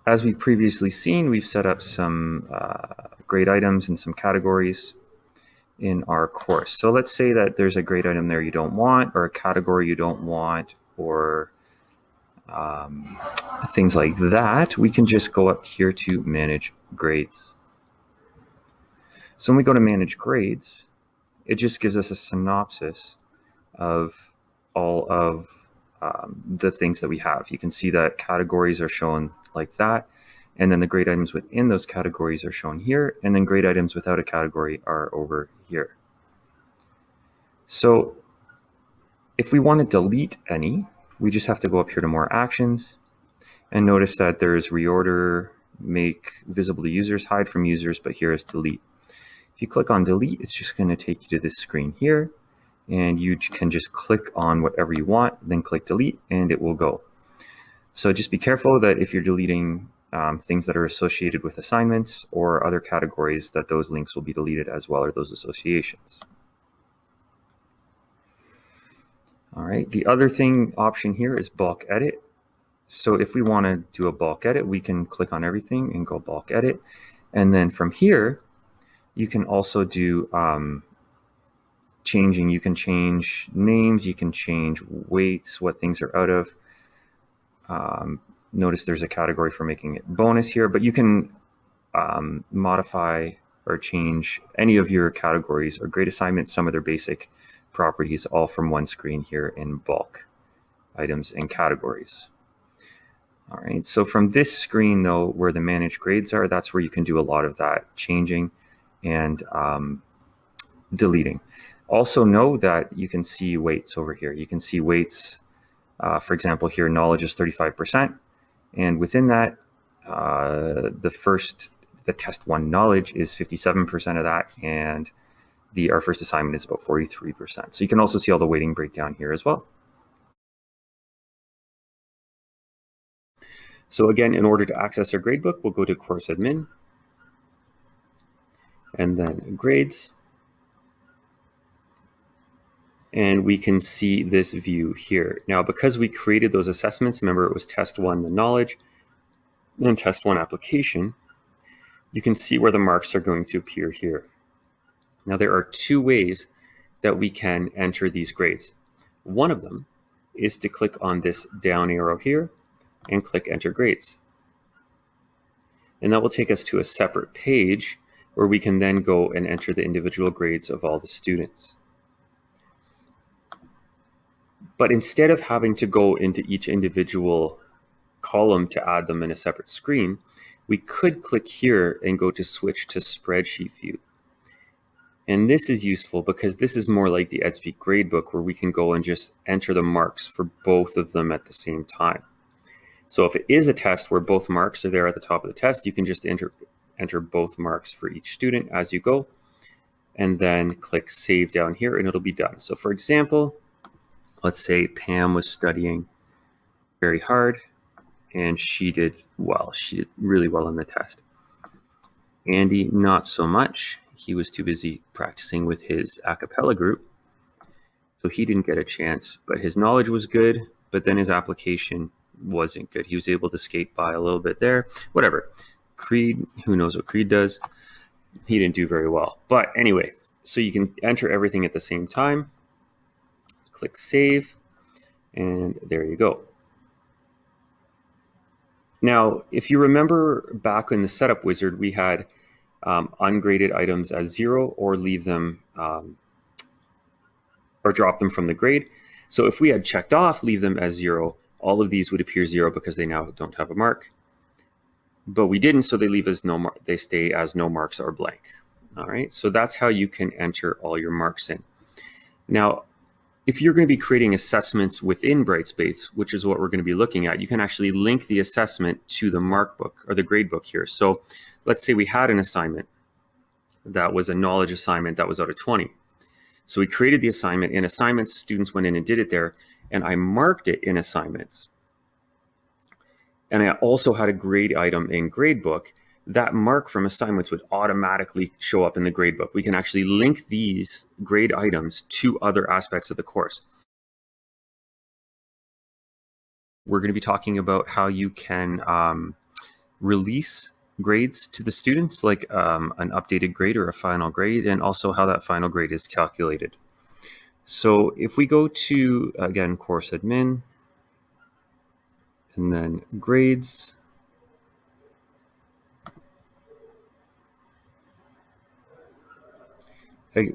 as we've previously seen, we've set up some grade items and some categories in our course. So let's say that there's a grade item there you don't want, or a category you don't want, or things like that. We can just go up here to manage grades. So when we go to manage grades, it just gives us a synopsis of all of the things that we have. You can see that categories are shown like that, and then the grade items within those categories are shown here, and then grade items without a category are over here. So if we want to delete any, we just have to go up here to more actions, and notice that there's reorder, make visible to users, hide from users, but here is delete. If you click on delete, it's just going to take you to this screen here, and you can just click on whatever you want, then click delete, and it will go. So just be careful that if you're deleting things that are associated with assignments or other categories, that those links will be deleted as well, or those associations. All right, the other option here is bulk edit. So if we want to do a bulk edit, we can click on everything and go bulk edit. And then from here, you can also do changing. You can change names, you can change weights, what things are out of. Notice there's a category for making it bonus here, but you can modify or change any of your categories or grade assignments, some of their basic properties, all from one screen here in bulk items and categories. All right, so from this screen though, where the manage grades are, that's where you can do a lot of that changing and deleting. Also know that you can see weights over here. You can see weights, for example, here knowledge is 35%. And within that, the test one knowledge is 57% of that. And our first assignment is about 43%. So you can also see all the weighting breakdown here as well. So again, in order to access our gradebook, we'll go to course admin and then grades. And we can see this view here. Now, because we created those assessments, remember it was test one, the knowledge, and test one application, you can see where the marks are going to appear here. Now, there are two ways that we can enter these grades. One of them is to click on this down arrow here and click enter grades. And that will take us to a separate page where we can then go and enter the individual grades of all the students. But instead of having to go into each individual column to add them in a separate screen, we could click here and go to switch to spreadsheet view. And this is useful because this is more like the EdSpeak gradebook where we can go and just enter the marks for both of them at the same time. So if it is a test where both marks are there at the top of the test, you can just enter both marks for each student as you go, and then click save down here and it'll be done. So for example, let's say Pam was studying very hard and she did well. She did really well in the test. Andy, not so much. He was too busy practicing with his a cappella group, so he didn't get a chance, but his knowledge was good, but then his application wasn't good. He was able to skate by a little bit there, whatever. Creed, who knows what Creed does? He didn't do very well. But anyway, so you can enter everything at the same time. Click save, and there you go. Now, if you remember back in the setup wizard, we had ungraded items as 0 or leave them or drop them from the grade. So if we had checked off leave them as 0, all of these would appear 0 because they now don't have a mark. But we didn't, so they leave as no mark. They stay as no marks or blank. All right, so that's how you can enter all your marks in. Now, if you're going to be creating assessments within Brightspace, which is what we're going to be looking at, you can actually link the assessment to the mark book or the grade book here. So let's say we had an assignment that was a knowledge assignment that was out of 20. So we created the assignment in assignments, students went in and did it there, and I marked it in assignments. And I also had a grade item in gradebook. That mark from assignments would automatically show up in the gradebook. We can actually link these grade items to other aspects of the course. We're going to be talking about how you can release grades to the students, like an updated grade or a final grade, and also how that final grade is calculated. So if we go to, again, course admin, and then grades,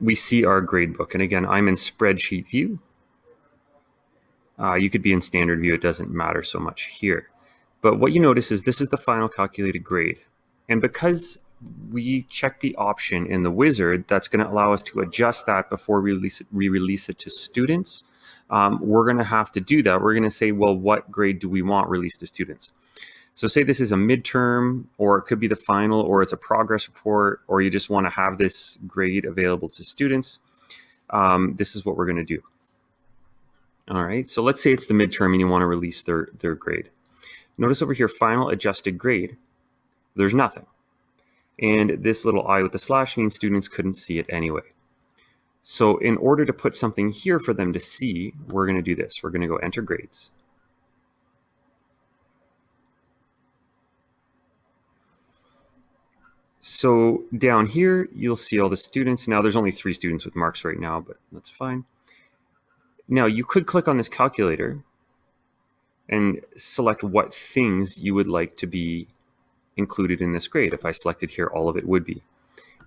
we see our grade book. And again, I'm in spreadsheet view. You could be in standard view. It doesn't matter so much here. But what you notice is this is the final calculated grade. And because we check the option in the wizard, that's going to allow us to adjust that before we release it to students. We're going to have to do that. We're going to say, well, what grade do we want released to students? So say this is a midterm, or it could be the final, or it's a progress report, or you just want to have this grade available to students. This is what we're going to do. All right, so let's say it's the midterm and you want to release their grade. Notice over here, final adjusted grade, there's nothing. And this little I with the slash means students couldn't see it anyway. So in order to put something here for them to see, we're going to do this. We're going to go enter grades. So down here, you'll see all the students. Now there's only 3 students with marks right now, but that's fine. Now you could click on this calculator and select what things you would like to be included in this grade. If I selected here, all of it would be.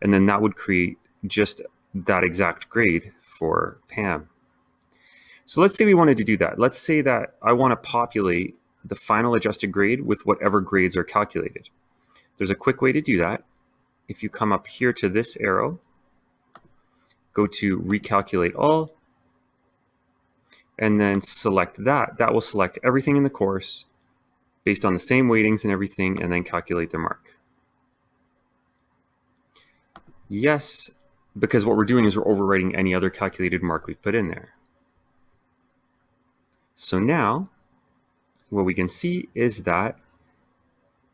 And then that would create just that exact grade for Pam. So let's say we wanted to do that. Let's say that I want to populate the final adjusted grade with whatever grades are calculated. There's a quick way to do that. If you come up here to this arrow, go to recalculate all, and then select that. That will select everything in the course based on the same weightings and everything, and then calculate their mark. Yes, because what we're doing is we're overwriting any other calculated mark we've put in there. So now, what we can see is that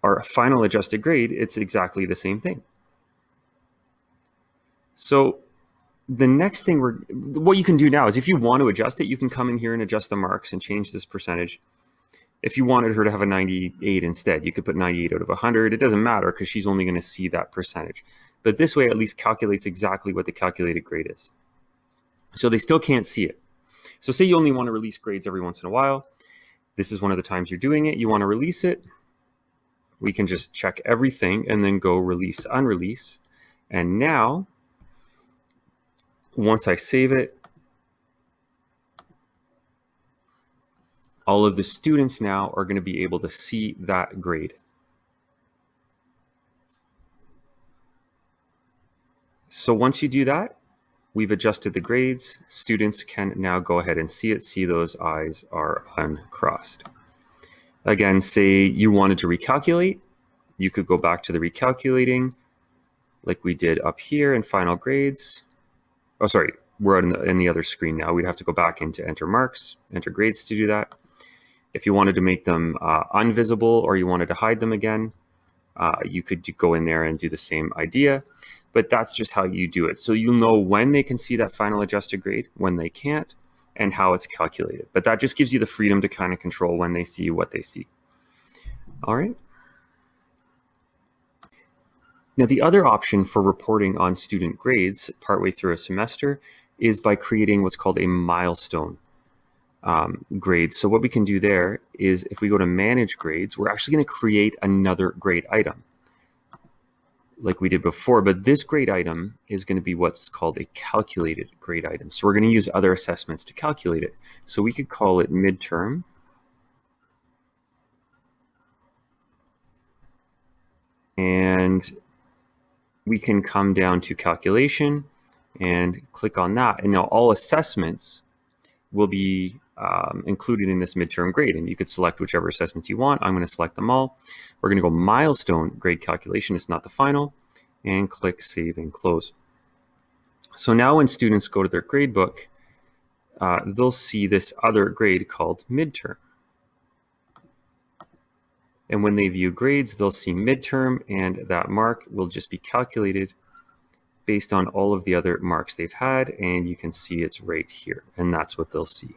our final adjusted grade, it's exactly the same thing. So the next thing what you can do now is if you want to adjust it, you can come in here and adjust the marks and change this percentage. If you wanted her to have a 98 instead, you could put 98 out of 100. It doesn't matter because she's only going to see that percentage. But this way, at least calculates exactly what the calculated grade is. So they still can't see it. So say you only want to release grades every once in a while. This is one of the times you're doing it. You want to release it. We can just check everything and then go release, unrelease. And now, once I save it, all of the students now are going to be able to see that grade. So once you do that, we've adjusted the grades. Students can now go ahead and see it. See those I's are uncrossed. Again, say you wanted to recalculate. You could go back to the recalculating like we did up here in final grades. Oh, sorry, we're in the other screen now. We'd have to go back into enter marks, enter grades to do that. If you wanted to make them unvisible or you wanted to hide them again, you could go in there and do the same idea. But that's just how you do it. So you'll know when they can see that final adjusted grade, when they can't, and how it's calculated. But that just gives you the freedom to kind of control when they see what they see. All right. Now, the other option for reporting on student grades partway through a semester is by creating what's called a milestone grade. So what we can do there is if we go to manage grades, we're actually going to create another grade item like we did before, but this grade item is going to be what's called a calculated grade item. So we're going to use other assessments to calculate it. So we could call it midterm. And we can come down to calculation and click on that. And now all assessments will be included in this midterm grade. And you could select whichever assessments you want. I'm going to select them all. We're going to go milestone grade calculation. It's not the final. And click save and close. So now when students go to their grade book, they'll see this other grade called midterm. And when they view grades, they'll see midterm, and that mark will just be calculated based on all of the other marks they've had. And you can see it's right here. And that's what they'll see.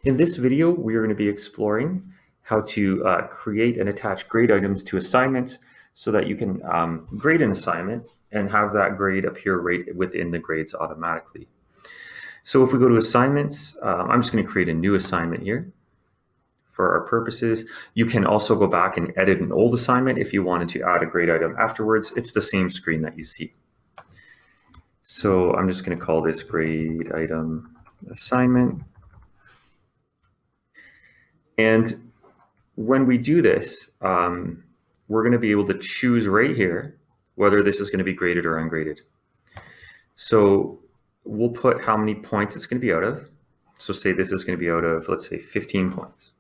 In this video, we are going to be exploring how to create and attach grade items to assignments so that you can grade an assignment and have that grade appear right within the grades automatically. So if we go to assignments, I'm just going to create a new assignment here for our purposes. You can also go back and edit an old assignment if you wanted to add a grade item afterwards. It's the same screen that you see. So I'm just going to call this grade item assignment. And when we do this, we're going to be able to choose right here whether this is going to be graded or ungraded. So we'll put how many points it's going to be out of. So say this is going to be out of, let's say, 15 points.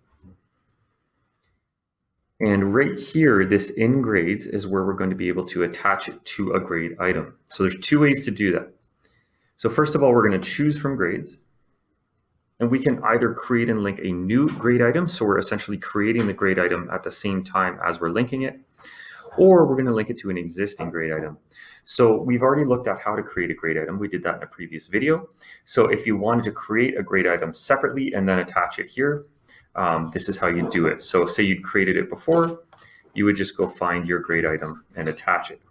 And right here, this in grades is where we're going to be able to attach it to a grade item. So there's two ways to do that. So first of all, we're going to choose from grades. And we can either create and link a new grade item. So we're essentially creating the grade item at the same time as we're linking it. Or we're going to link it to an existing grade item. So we've already looked at how to create a grade item. We did that in a previous video. So if you wanted to create a grade item separately and then attach it here, this is how you do it. So say you'd created it before, you would just go find your grade item and attach it.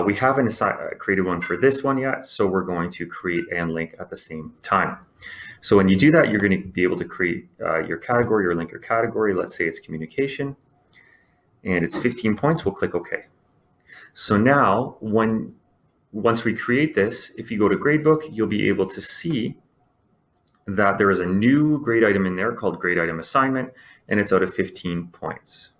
We haven't created one for this one yet, so we're going to create and link at the same time. So when you do that, you're going to be able to create your category or link your category. Let's say it's communication, and it's 15 points. We'll click OK. So now, once we create this, if you go to Gradebook, you'll be able to see that there is a new grade item in there called grade item assignment, and it's out of 15 points.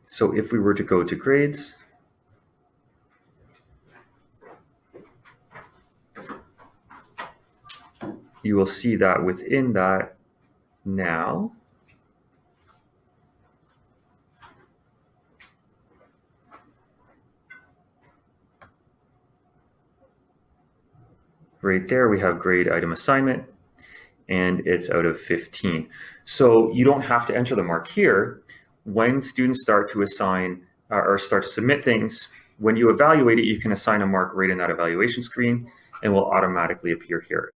So if we were to go to grades, you will see that within that now, right there, we have grade item assignment, and it's out of 15. So you don't have to enter the mark here. When students start to assign or start to submit things, when you evaluate it, you can assign a mark right in that evaluation screen and will automatically appear here.